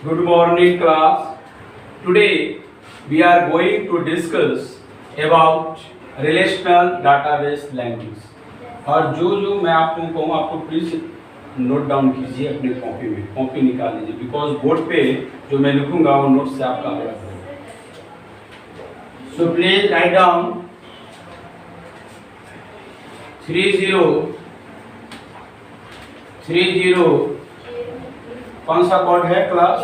Good morning class. Today we are going to discuss about relational database language. और जो मैं आप लोगों को कहूँ आपको प्लीज नोट डाउन कीजिए अपनी कॉपी में, कॉपी निकाल लीजिए बिकॉज बोर्ड पे जो मैं लिखूंगा वो नोट से आपका अलग होगा. सो प्लीज राइट डाउन 30 कौन सा कोड है class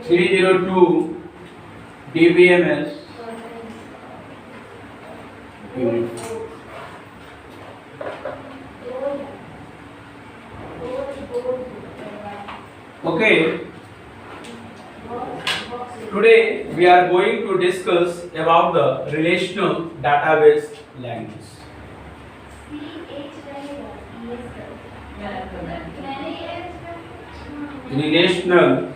302 DBMS okay. Today we are going to discuss about the relational database language. Relational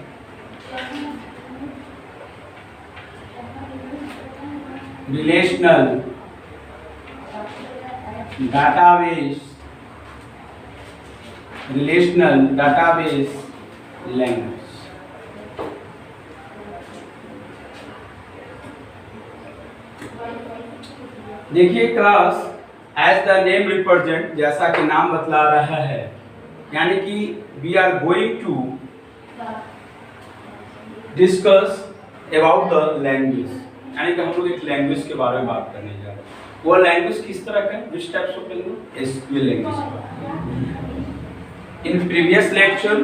database language. देखिए class, as the name represent, जैसा कि नाम बतला रहा है, यानी कि we are going to discuss about the language, यानी कि हम लोग एक लैंग्वेज के बारे में बात करने जा रहे हैं. वो लैंग्वेज किस तरह का है, which types of language, SQL language. In previous lecture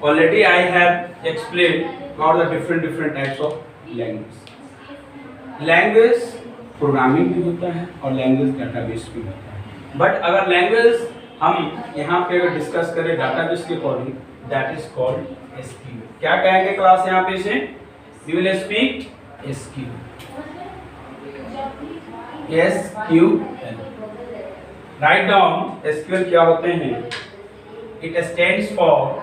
already I have explain about the different types of language. Language programming भी होता है और लैंग्वेज डाटाबेस भी होता है. बट अगर लैंग्वेज हम यहाँ पे अगर डिस्कस करें डाटाबेस के according, that is called SQL. क्या कहेंगे क्लास यहाँ पे इसे, we will speak SQL. SQL write down. SQL क्या होते हैं, it stands for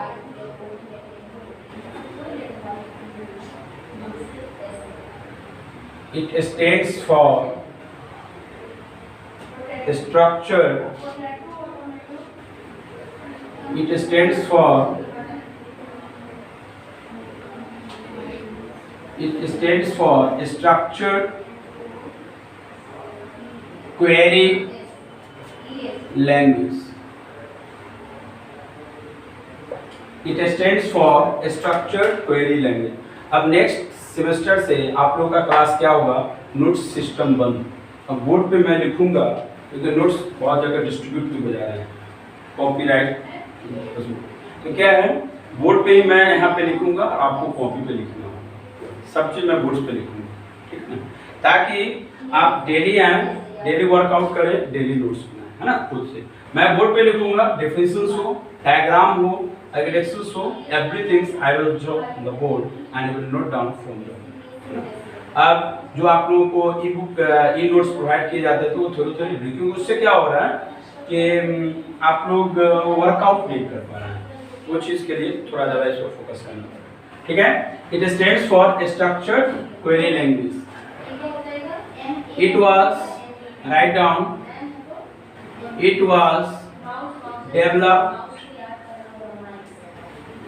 It stands for structure. It stands for structured query language. It stands for structured query language. अब next semester से आप लोगों का क्लास क्या होगा, नोट्स सिस्टम बंद. अब बोर्ड पे मैं लिखूंगा क्योंकि नोट्स बहुत जगह डिस्ट्रीब्यूट भी हो जा रहे हैं, कॉपीराइट. तो क्या है, बोर्ड पे ही मैं यहाँ पे लिखूंगा और आपको कॉपी पे लिखूंगा. सब चीज़ मैं बोर्ड पे लिखूंगा, ठीक है, ताकि आप डेली आए, डेली वर्कआउट करें, डेली नोट्स बनाएं, है ना, खुद से. मैं बोर्ड पे लिखूंगा, डेफिनेशंस हो, डायग्राम हो, एग्जाम्पल्स हो, everything I will draw on the board and will note down from the. अब जो आप लोगों को ई बुक ई नोट्स प्रोवाइड किए जाते हैं तो वो थोड़ी लिखूंगा. उससे क्या हो रहा है कि आप लोग वर्कआउट नहीं कर पा रहे हैं, वो चीज़ के लिए थोड़ा ज़्यादा इस पर फोकस करना पड़ेगा, ठीक है. It stands for structured query language. It was, write down,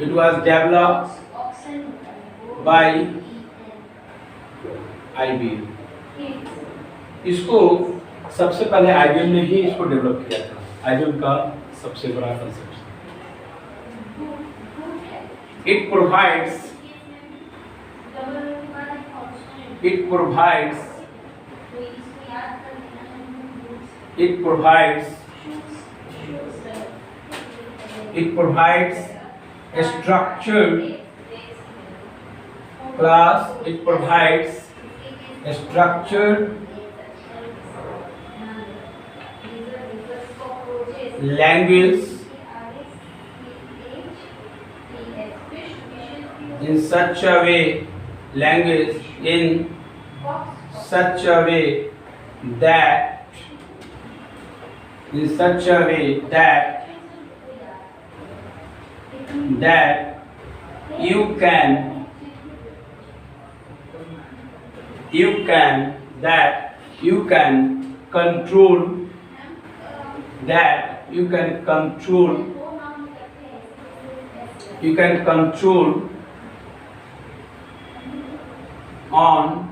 it was developed by IBM. इसको सबसे पहले IBM ने ही इसको डेवलप किया था. IBM का सबसे बड़ा concept. It provides a structured class. It provides a structured language in such a way that you can you can control on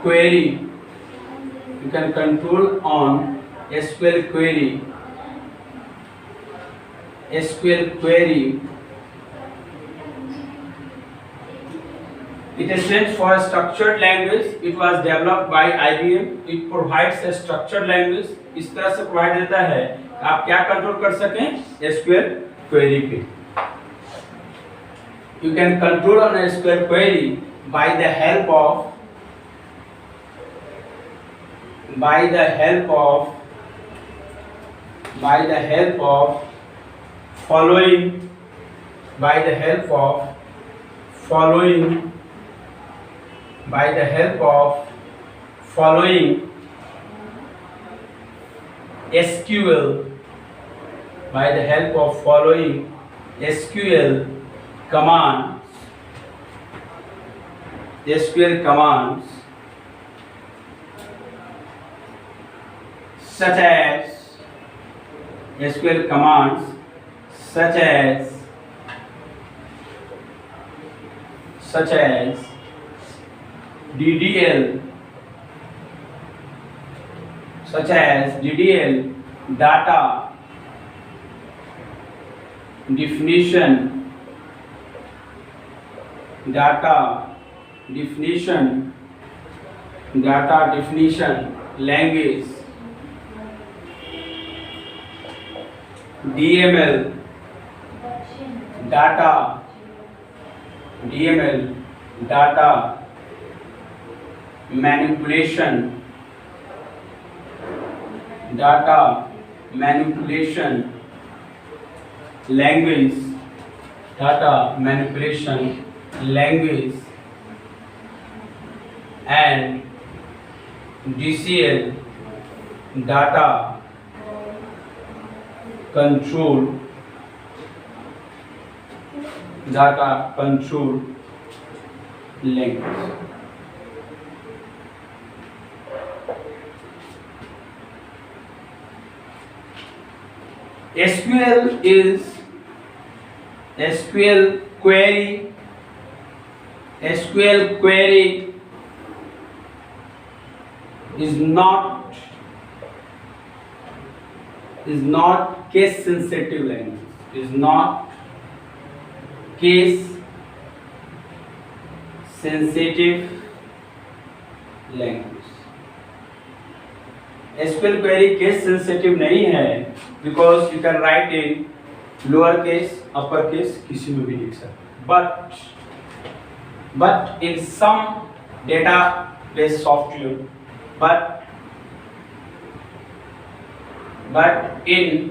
query, you can control on SQL query, SQL query. It stands for structured language. It was developed by IBM. It provides a structured language. इस तरह से provide देता है आप क्या control कर सकें SQL query पे. You can control on SQL query by the help of following SQL commands such as DDL, data definition, language, DML, data manipulation, language, and DCL, data control language. SQL query is not case sensitive language, SQL query case sensitive नहीं है because you can write in lower case, upper case, किसी में भी लिख सकते. But in some database software, but in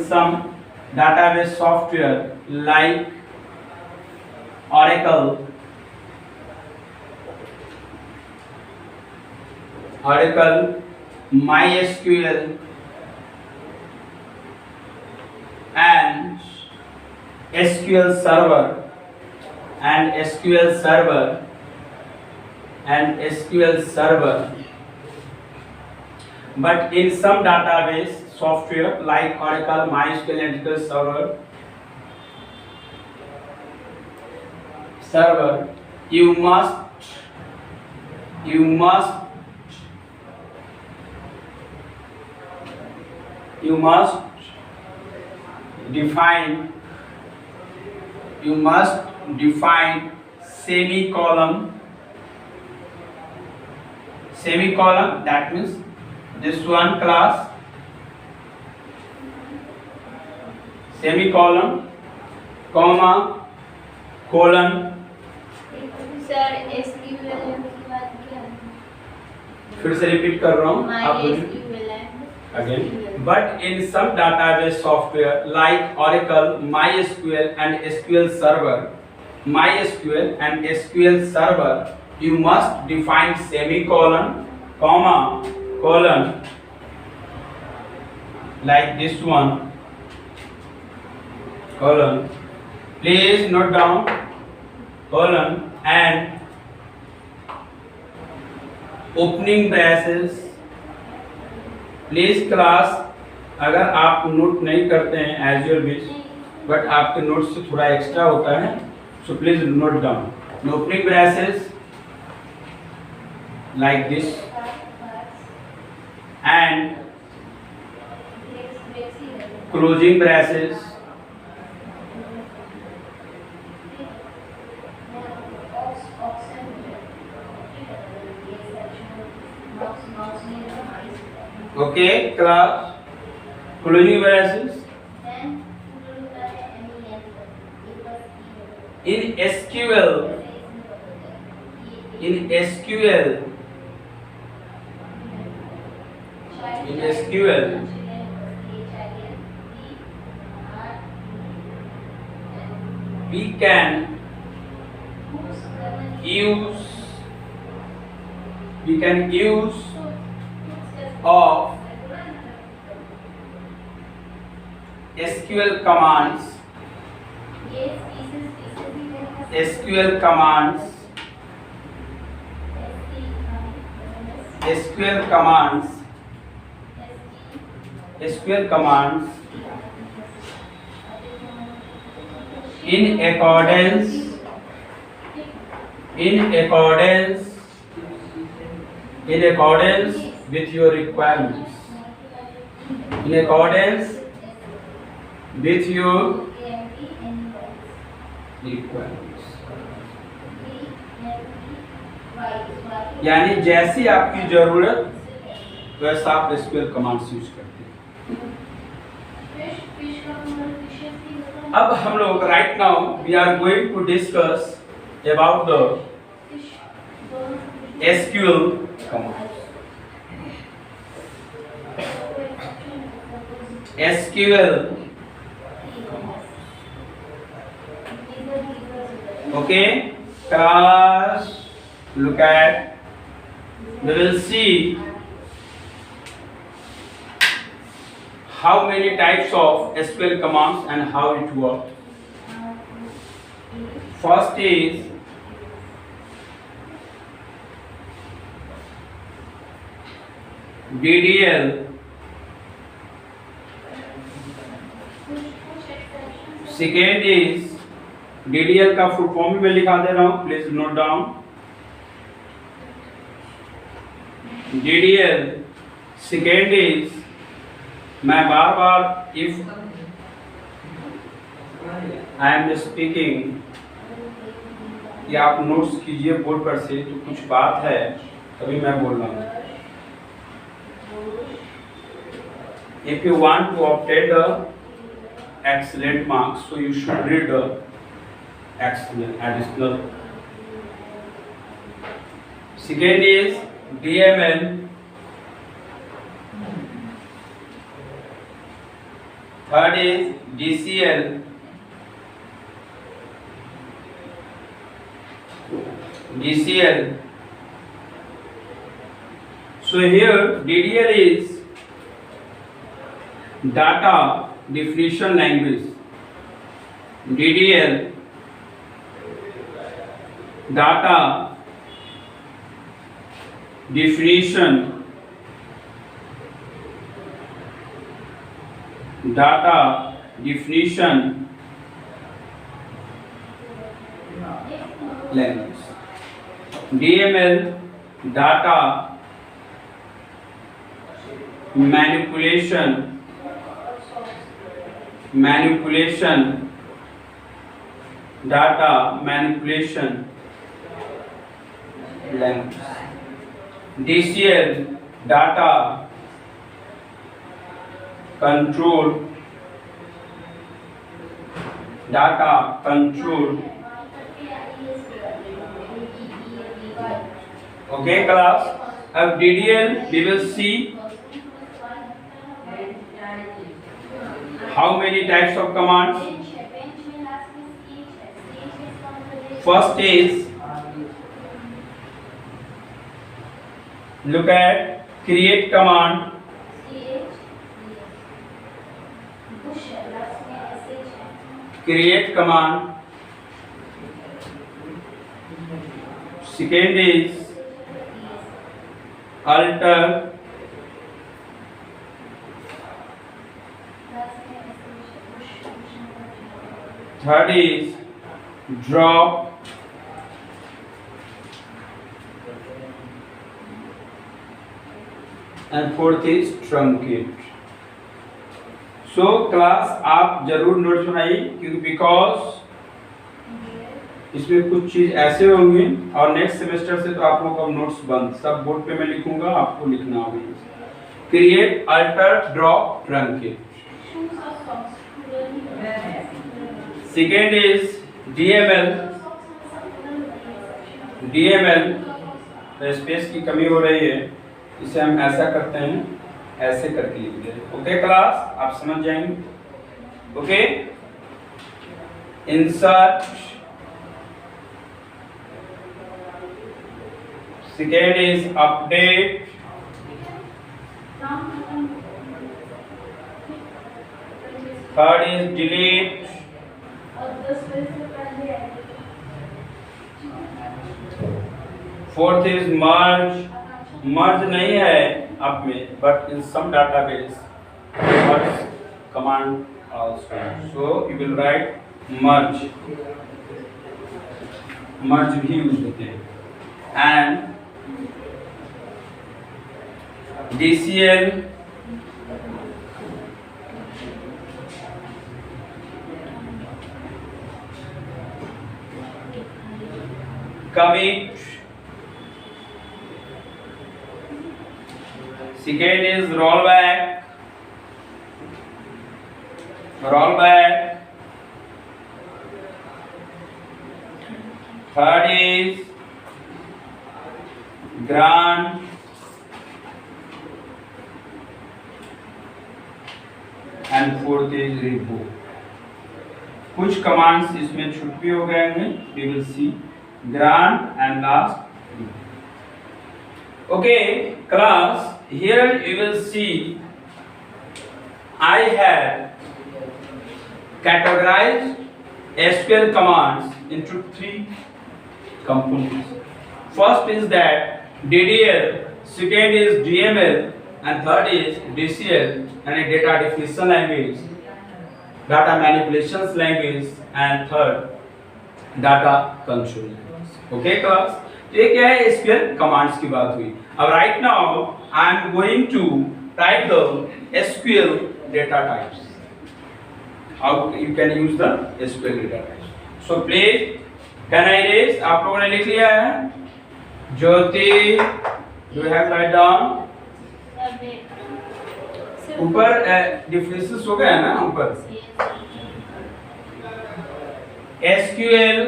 some database software, like Oracle, MySQL, and SQL Server, but in some database software like Oracle, MySQL, and SQL Server, you must define semicolon, that means this one class, semicolon, comma, colon. Sir SQL की बात क्या है? फिर से repeat कर रहा हूँ आप again. But in some database software like Oracle, MySQL, and SQL Server, you must define semicolon, comma, colon, like this one, colon, please note down, colon, and opening braces. Please class, अगर आप note नहीं करते हैं as your wish, but आपके note से थोड़ा extra होता है, so please note down opening braces like this and closing braces okay class, closing braces in SQL, in SQL, in SQL, we can use of SQL commands, SQL commands, SQL commands, SQL commands in accordance with your requirements, in accordance with your requirements. यानी जैसी आपकी जरूरत वैसा आप SQL commands use करते हैं। अब हम लोग right now we are going to discuss about the SQL commands. SQL okay class, look at, we will see how many types of SQL commands and how it works. First is DDL, second is DDL का full form भी मैं लिखा दे रहा हूं, please note down. DDL second is, मैं बार बार if I am speaking या आप notes कीजिए बोर्ड पर से, तो कुछ बात है तभी मैं बोल रहा हूँ। If you want to obtain the excellent marks, so you should read the excellent additional. Second is DML, third is DCL, so here DDL is data definition language. DDL data definition language. DML data manipulation data manipulation language. DCL data control okay class, अब DDL we will see how many types of commands. First is, look at create command. create command. Second is alter. Third is drop. And fourth is truncate. So class आप जरूर notes बनाइए, क्योंकि because इसमें कुछ चीज ऐसे होंगे और नेक्स्ट सेमेस्टर से तो आप लोगों का नोट्स बंद, सब बोर्ड पे मैं लिखूंगा, आपको लिखना होगा। Create, alter, drop, truncate. Second is DML. DML space की कमी हो रही है, इसे हम ऐसा करते हैं, ऐसे करके लिख दे। ओके क्लास, आप समझ जाएंगे। Okay, insert. Second is update. Third is delete. Fourth is merge. Merge नहीं है आप में, but in some database merge command also, so you will write merge। merge भी यूज होते हैं। and DCL, commit। Second is rollback। rollback। Third is grant। and fourth is revoke। कुछ commands इसमें छूट भी हो गए हैं, we will see grant and last। okay class, here you will see I have categorized SQL commands into three components. First is that DDL, second is DML, and third is DCL, and a data definition language, data manipulations language, and third data control language. Okay class, ये क्या है, SQL commands की बात हुई। अब right now I am going to type the SQL data types, how you can use the SQL data types। so please can I erase, आप लोगों ने लिख लिया है। ज्योति, do you have write down? ऊपर डिफरेंसेस हो गया है ना ऊपर। SQL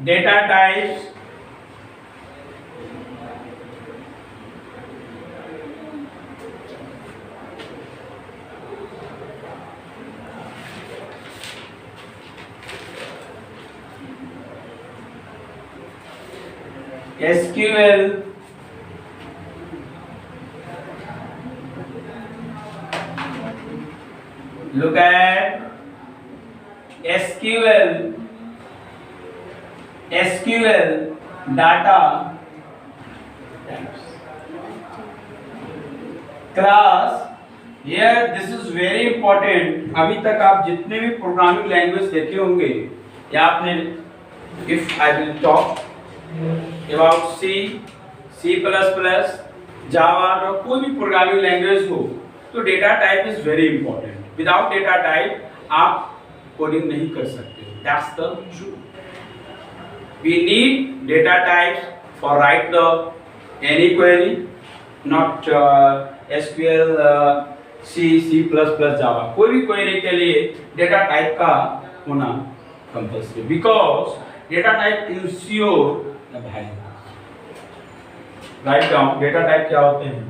data types, SQL look at SQL data types। class here this is very important। अभी तक आप जितने भी प्रोग्रामिंग लैंग्वेज देखे होंगे या आपने, if I will talk about C++, Java और कोई भी प्रोग्रामिंग लैंग्वेज हो, तो data type is very important. Without data type आप कोडिंग नहीं कर सकते। That's the truth. We need data types for write the any query, not SQL, C++, Java। कोई भी क्वेरी के लिए डेटा टाइप का होना compulsory, because data type ensure the value. Write down data type क्या होते हैं।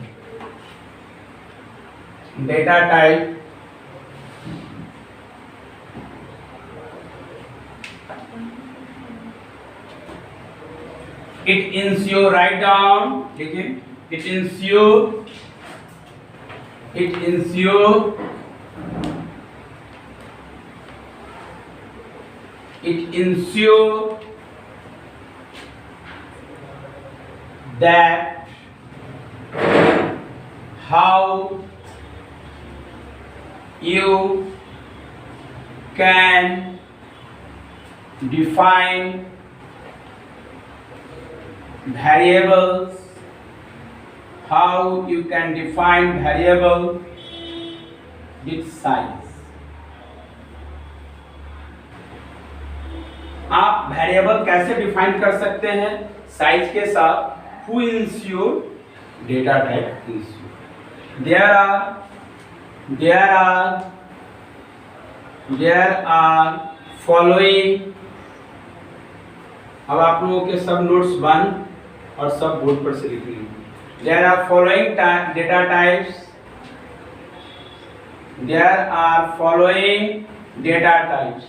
Data type it ensure, write down, देखिए, it ensure it ensure that how you can define variables, how you can define variable with size. आप variable कैसे define कर सकते हैं size के साथ? Who ensure data type ensure there are following. अब आप लोगों के सब नोट्स बंद और सब बोर्ड पर से लिख लीजिए। There are following data types, there are following data types.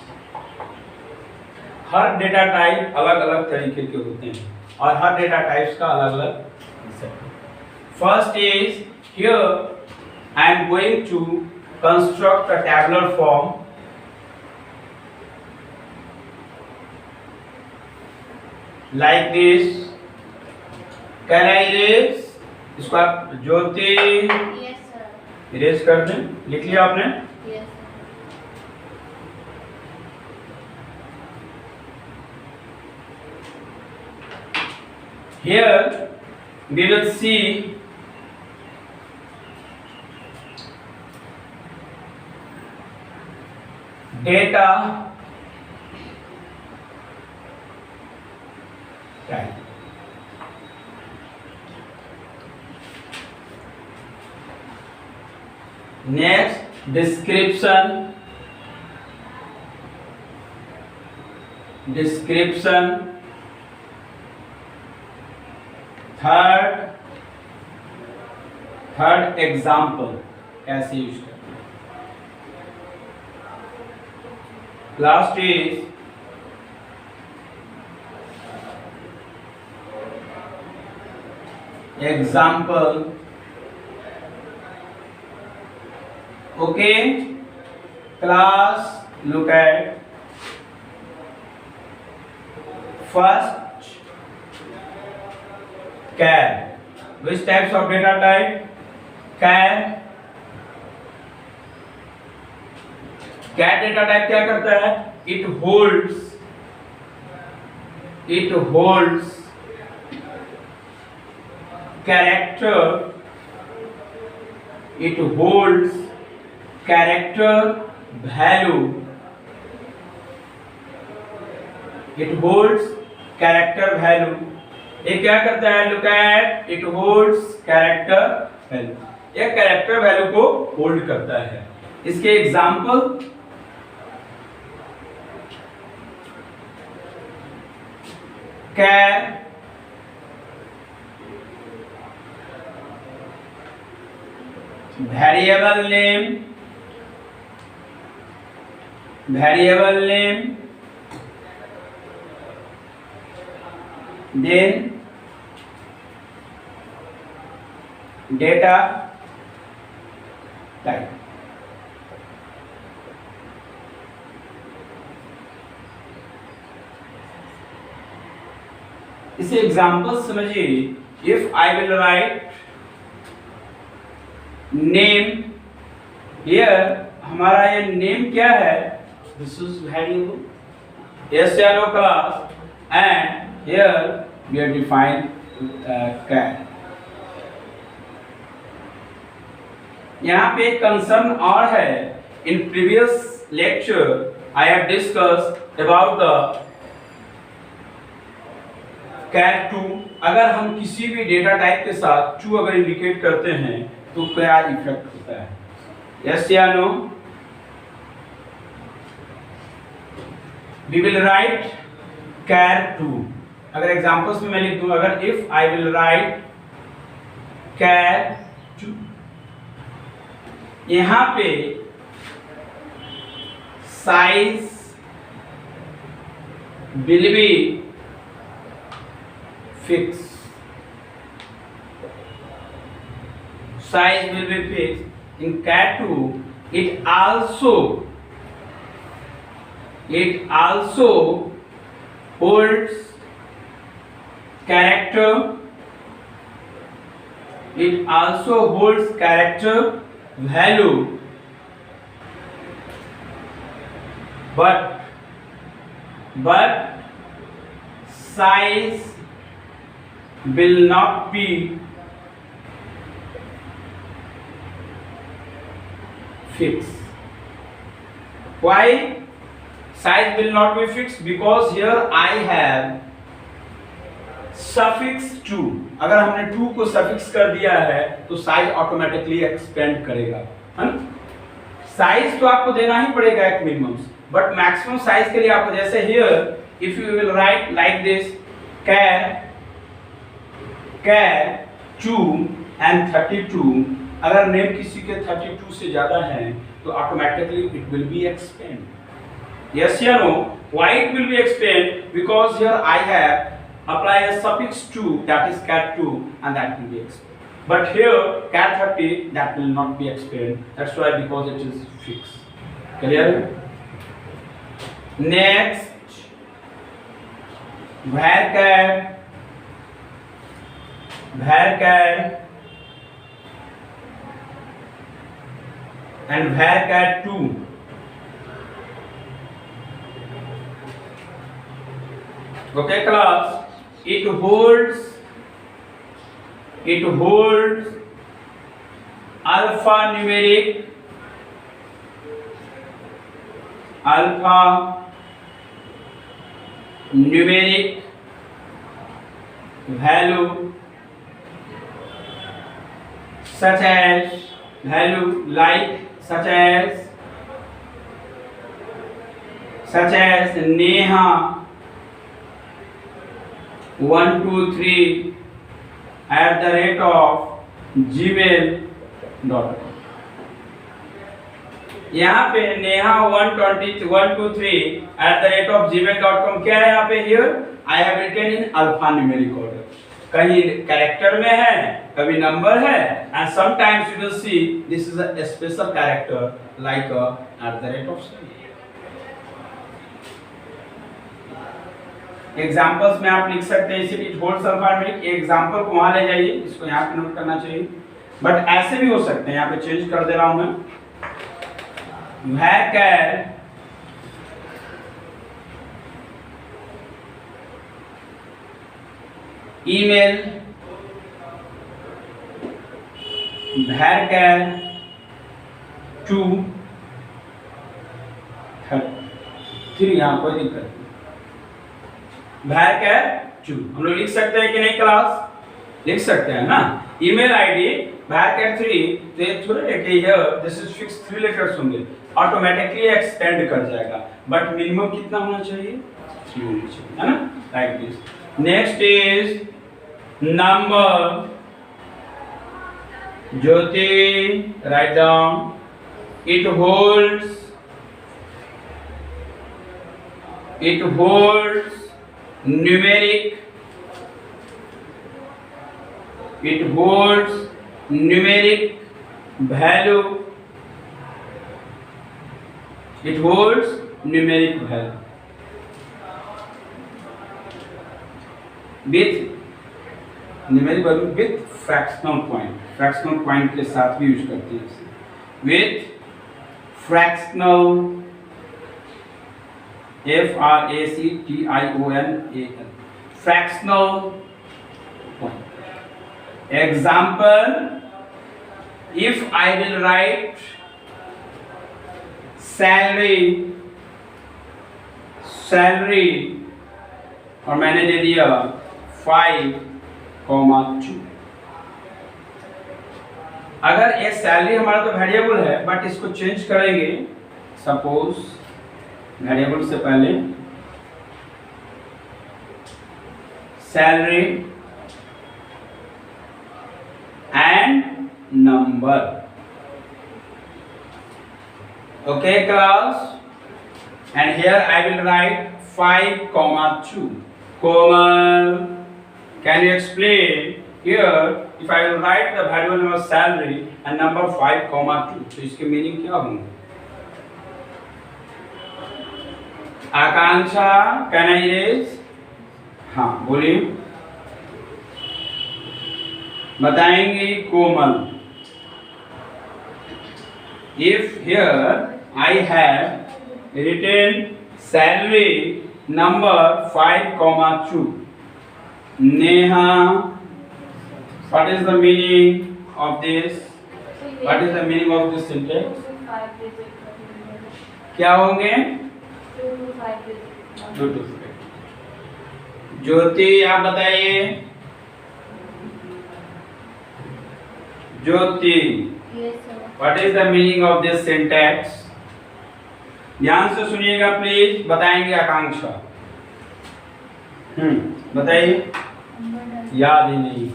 हर डेटा टाइप अलग अलग तरीके के होते हैं और हर डेटा टाइप्स का अलग अलग first is here I am going to construct a tabular form like this. Can I erase? इसको आप ज्योति Yes, sir. इरेज कर दें। लिख लिया आपने? Yes, sir. Here we will see data type. Next, description. Third example कैसे use करते हैं। Last is example. Okay class, look at first char. Which types of data type? Char data type क्या करता है? It holds character, value. It holds character value. ये क्या करता है? Look at it holds character value. ये character value को hold करता है। इसके example char, variable name, then data type. इसे एग्जाम्पल समझिए। If I will write name, here हमारा ये नेम क्या है? दिस इज वेरिएबल yes या no class, and here we are defined char. यहाँ पे एक कंसर्न और है। In previous lecture I have discussed about the char 2। अगर हम किसी भी डेटा टाइप के साथ टू अगर इंडिकेट करते हैं तो क्या इफेक्ट होता है? यस या no? We will write char 2। अगर एग्जांपल्स में मैं लिख दूं, अगर if I will write char 2, यहां पे size will be fix, size will be fixed. In char 2 it also It also holds character. It also holds character value, but size will not be fixed. Why size will not be fixed? Because here I have suffix to. अगर हमने to को suffix कर दिया है तो size automatically expand करेगा, है ना? साइज तो आपको देना ही पड़ेगा एक मिनिमम, बट मैक्सिमम साइज के लिए आपको जैसे here if you will write like this char 2 and 32, अगर नेम किसी के 32 से ज्यादा है तो automatically it will be expand. Yes या no? Why it will be expand? Because here I have apply a suffix to, that is cat 2, and that will be expanded. But here cat 30, that will not be expanded. That's why, because it is fixed. Clear? Next, varchar and varchar 2. Okay, class. It holds alphanumeric value such as Neha 123@gmail.com। यहाँ पे Neha 123@gmail.com क्या है? यहाँ पे here I have written in alphanumeric order, कहीं character में है, कभी नंबर है, and sometimes you will see this is a special character like @। Examples में आप लिख सकते हैं, इसीलिए इट होल्ड्स अल्फान्यूमेरिक। एग्जांपल को वहां ले जाइए, इसको यहाँ पे नोट करना चाहिए, बट ऐसे भी हो सकते हैं। यहाँ पे चेंज कर दे रहा हूं मैं, varchar email varchar 2 3, यहाँ कोई दिक्कत नहीं। varchar 2 हम लोग लिख सकते हैं कि नहीं क्लास? लिख सकते हैं ना। ईमेल आईडी varchar 3, तो ये थोड़ा है कि here this is fix 3 letters होंगे, ऑटोमेटिकली एक्सपेंड कर जाएगा, बट मिनिमम कितना होना चाहिए? 3 होना चाहिए, है ना? Like this. Next is number. Jyoti, write down. It holds numeric value with fractional point के साथ भी यूज करते हैं, with fractional fractional point. Example, if I will write salary और मैंने दे दिया 5,2। अगर ये सैलरी हमारा तो वेरिएबल है, बट इसको चेंज करेंगे। सपोज वेरिएबल से पहले salary and number. Okay class, and here I will right 5,2. Komal, can you explain here if I will write the variable name of salary and number 5,2, तो इसके meaning क्या होंगे? Akanksha can I raise? हाँ बोलिए, बताएंगे Komal. If here I have written salary number 5,2, Neha, what is the meaning of this? What is the meaning of this sentence? क्या होंगे? 2 to 5। ज्योति आप बताइए, ज्योति, Yes, sir. what is the meaning of this syntax? ध्यान से सुनिएगा प्लीज, बताएंगे आकांक्षा। बताइए, याद ही नहीं।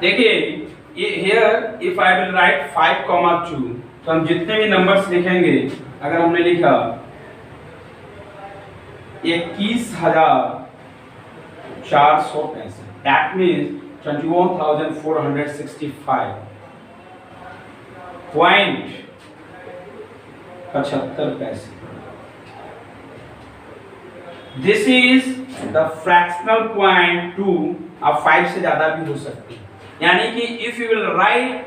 देखिए here if I will right 5,2, तो हम जितने भी नंबर्स लिखेंगे, अगर हमने लिखा 21,465, that means 21,465.75। This is the fractional point 2। अब 5 से ज्यादा भी हो सकती है, यानी कि if you will write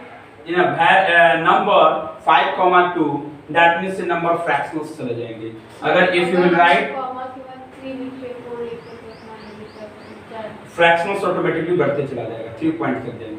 in a number 5,2, that means number fractionals चले जाएंगे। अगर if you will write fractionals automatically बढ़ते चला जाएगा, 3 पॉइंट कर देंगे।